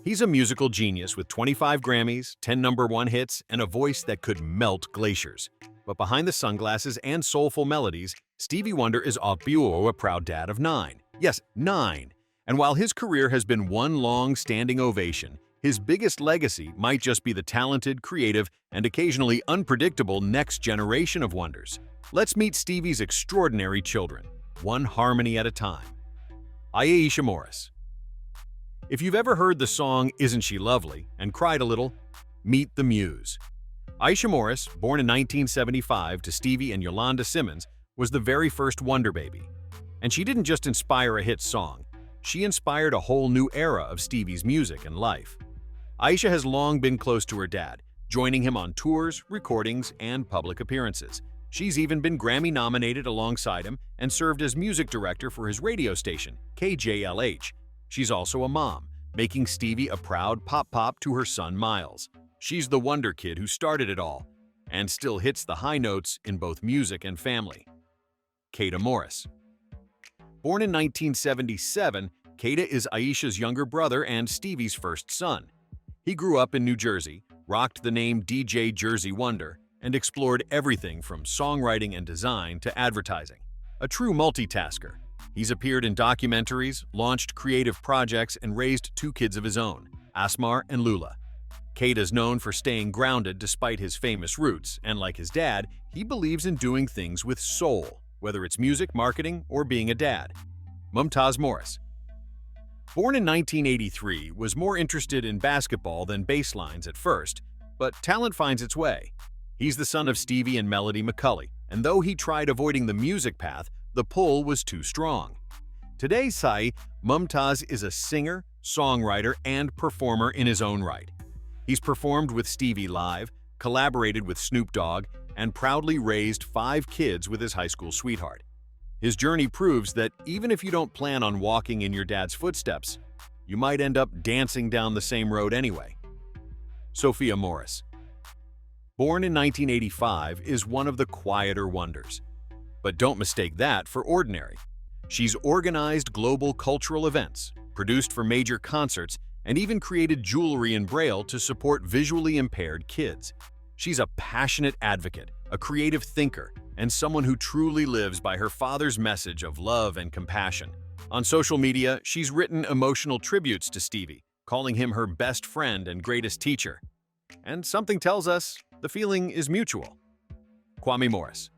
He's a musical genius with 25 Grammys, 10 number 1 hits, and a voice that could melt glaciers. But behind the sunglasses and soulful melodies, Stevie Wonder is a proud dad of 9. Yes, 9. And while his career has been one long standing ovation, his biggest legacy might just be the talented, creative, and occasionally unpredictable next generation of wonders. Let's meet Stevie's extraordinary children, one harmony at a time. Aisha Morris. If you've ever heard the song Isn't She Lovely and cried a little, meet the muse. Aisha Morris, born in 1975 to Stevie and Yolanda Simmons, was the very first Wonder Baby. And she didn't just inspire a hit song, she inspired a whole new era of Stevie's music and life. Aisha has long been close to her dad, joining him on tours, recordings, and public appearances. She's even been Grammy-nominated alongside him and served as music director for his radio station, KJLH. She's also a mom, making Stevie a proud pop to her son Miles. She's the wonder kid who started it all, and still hits the high notes in both music and family. Kailand Morris. Born in 1977, Kailand is Aisha's younger brother and Stevie's first son. He grew up in New Jersey, rocked the name DJ Jersey Wonder, and explored everything from songwriting and design to advertising. A true multitasker, he's appeared in documentaries, launched creative projects, and raised 2 kids of his own, Asmar and Lula. Kailand is known for staying grounded despite his famous roots, and like his dad, he believes in doing things with soul, whether it's music, marketing, or being a dad. Mumtaz Morris. Born in 1983, was more interested in basketball than bass lines at first, but talent finds its way. He's the son of Stevie and Melody McCulley, and though he tried avoiding the music path, the pull was too strong. Today, Mumtaz is a singer, songwriter, and performer in his own right. He's performed with Stevie live, collaborated with Snoop Dogg, and proudly raised 5 kids with his high school sweetheart. His journey proves that even if you don't plan on walking in your dad's footsteps, you might end up dancing down the same road anyway. Sophia Morris. Born in 1985, is one of the quieter wonders. But don't mistake that for ordinary. She's organized global cultural events, produced for major concerts, and even created jewelry in Braille to support visually impaired kids. She's a passionate advocate, a creative thinker, and someone who truly lives by her father's message of love and compassion. On social media, she's written emotional tributes to Stevie, calling him her best friend and greatest teacher. And something tells us the feeling is mutual. Kwame Morris.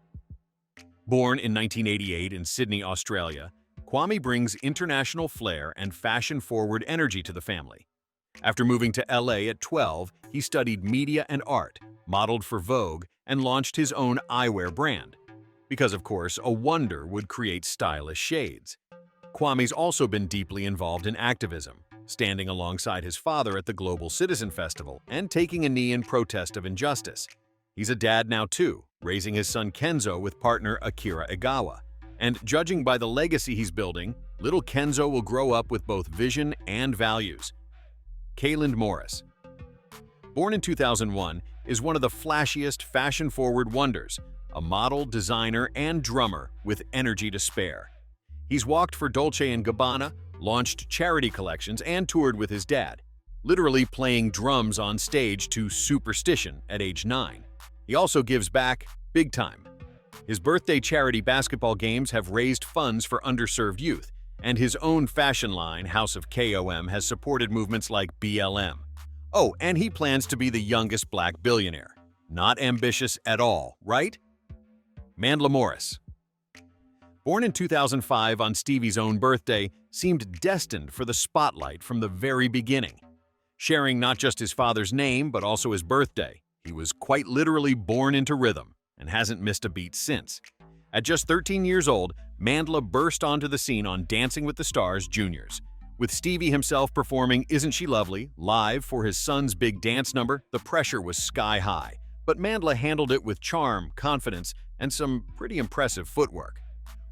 Born in 1988 in Sydney, Australia, Kwame brings international flair and fashion-forward energy to the family. After moving to LA at 12, he studied media and art, modeled for Vogue, and launched his own eyewear brand. Because, of course, a wonder would create stylish shades. Kwame's also been deeply involved in activism, standing alongside his father at the Global Citizen Festival and taking a knee in protest of injustice. He's a dad now too, raising his son Kenzo with partner Akira Egawa. And judging by the legacy he's building, little Kenzo will grow up with both vision and values. Kailand Morris. Born in 2001, is one of the flashiest, fashion-forward wonders, a model, designer, and drummer with energy to spare. He's walked for Dolce & Gabbana, launched charity collections, and toured with his dad, literally playing drums on stage to Superstition at age 9. He also gives back big time. His birthday charity basketball games have raised funds for underserved youth, and his own fashion line, House of KOM, has supported movements like BLM. Oh, and he plans to be the youngest black billionaire. Not ambitious at all, right? Mandla Morris. Born in 2005 on Stevie's own birthday, seemed destined for the spotlight from the very beginning. Sharing not just his father's name, but also his birthday, he was quite literally born into rhythm and hasn't missed a beat since. At just 13 years old, Mandla burst onto the scene on Dancing with the Stars Juniors. With Stevie himself performing Isn't She Lovely live for his son's big dance number, the pressure was sky high. But Mandla handled it with charm, confidence, and some pretty impressive footwork.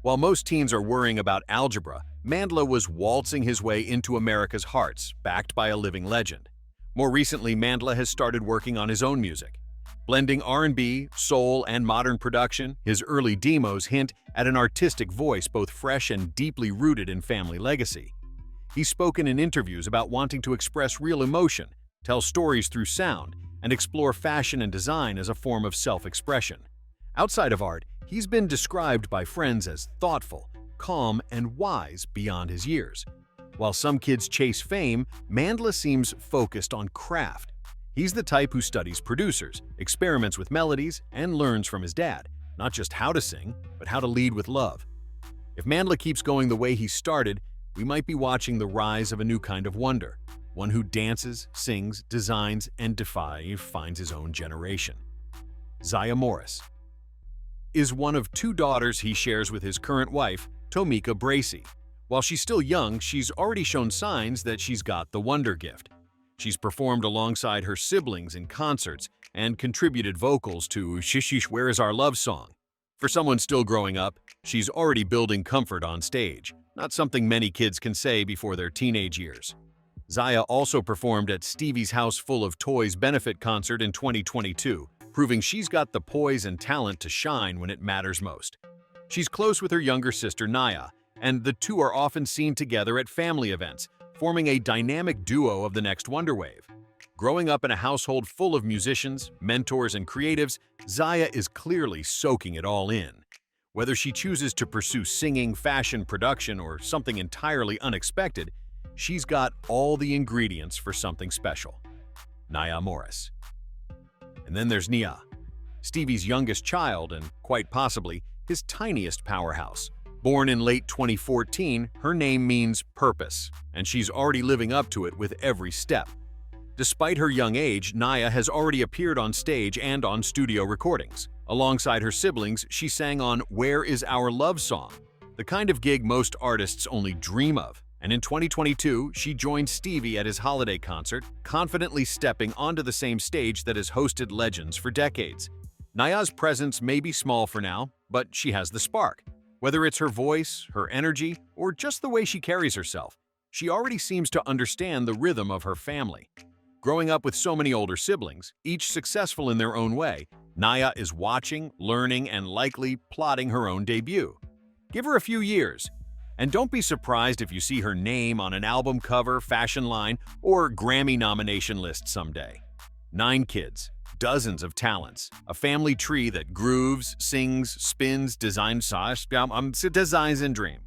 While most teens are worrying about algebra, Mandla was waltzing his way into America's hearts, backed by a living legend. More recently, Mandla has started working on his own music. Blending R&B, soul, and modern production, his early demos hint at an artistic voice both fresh and deeply rooted in family legacy. He's spoken in interviews about wanting to express real emotion, tell stories through sound, and explore fashion and design as a form of self-expression. Outside of art, he's been described by friends as thoughtful, calm, and wise beyond his years. While some kids chase fame, Mandla seems focused on craft. He's the type who studies producers, experiments with melodies, and learns from his dad, not just how to sing, but how to lead with love. If Mandla keeps going the way he started, we might be watching the rise of a new kind of wonder, one who dances, sings, designs, and finds his own generation. Zaya Morris is one of two daughters he shares with his current wife, Tomika Bracey. While she's still young, she's already shown signs that she's got the wonder gift. She's performed alongside her siblings in concerts and contributed vocals to Shishish Where Is Our Love song. For someone still growing up, she's already building comfort on stage, not something many kids can say before their teenage years. Zaya also performed at Stevie's House Full of Toys benefit concert in 2022, proving she's got the poise and talent to shine when it matters most. She's close with her younger sister Nyah, and the two are often seen together at family events, forming a dynamic duo of the next wonder wave. Growing up in a household full of musicians, mentors, and creatives, Zaya is clearly soaking it all in. Whether she chooses to pursue singing, fashion, production, or something entirely unexpected, she's got all the ingredients for something special. Nyah Morris. And then there's Nyah, Stevie's youngest child and, quite possibly, his tiniest powerhouse. Born in late 2014, her name means purpose, and she's already living up to it with every step. Despite her young age, Nyah has already appeared on stage and on studio recordings. Alongside her siblings, she sang on Where Is Our Love song, the kind of gig most artists only dream of. And in 2022, she joined Stevie at his holiday concert, confidently stepping onto the same stage that has hosted legends for decades. Nyah's presence may be small for now, but she has the spark. Whether it's her voice, her energy, or just the way she carries herself, she already seems to understand the rhythm of her family. Growing up with so many older siblings, each successful in their own way, Nyah is watching, learning, and likely plotting her own debut. Give her a few years, and don't be surprised if you see her name on an album cover, fashion line, or Grammy nomination list someday. 9 kids, dozens of talents, a family tree that grooves, sings, spins, designs and dream.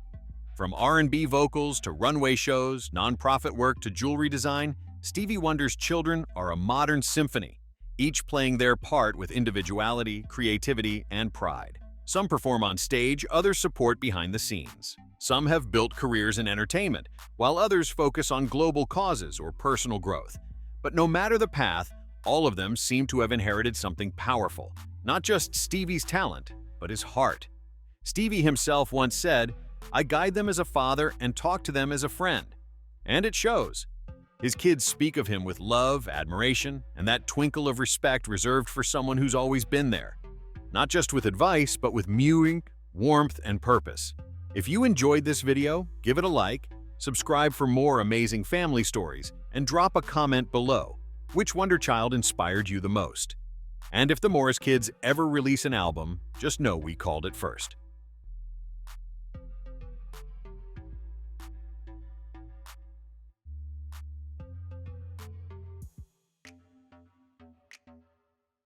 From R&B vocals to runway shows, nonprofit work to jewelry design, Stevie Wonder's children are a modern symphony, each playing their part with individuality, creativity, and pride. Some perform on stage, others support behind the scenes. Some have built careers in entertainment, while others focus on global causes or personal growth. But no matter the path, all of them seem to have inherited something powerful, not just Stevie's talent, but his heart. Stevie himself once said, "I guide them as a father and talk to them as a friend." And it shows. His kids speak of him with love, admiration, and that twinkle of respect reserved for someone who's always been there. Not just with advice, but with mewing, warmth, and purpose. If you enjoyed this video, give it a like, subscribe for more amazing family stories, and drop a comment below. Which Wonder Child inspired you the most? And if the Morris kids ever release an album, just know we called it first.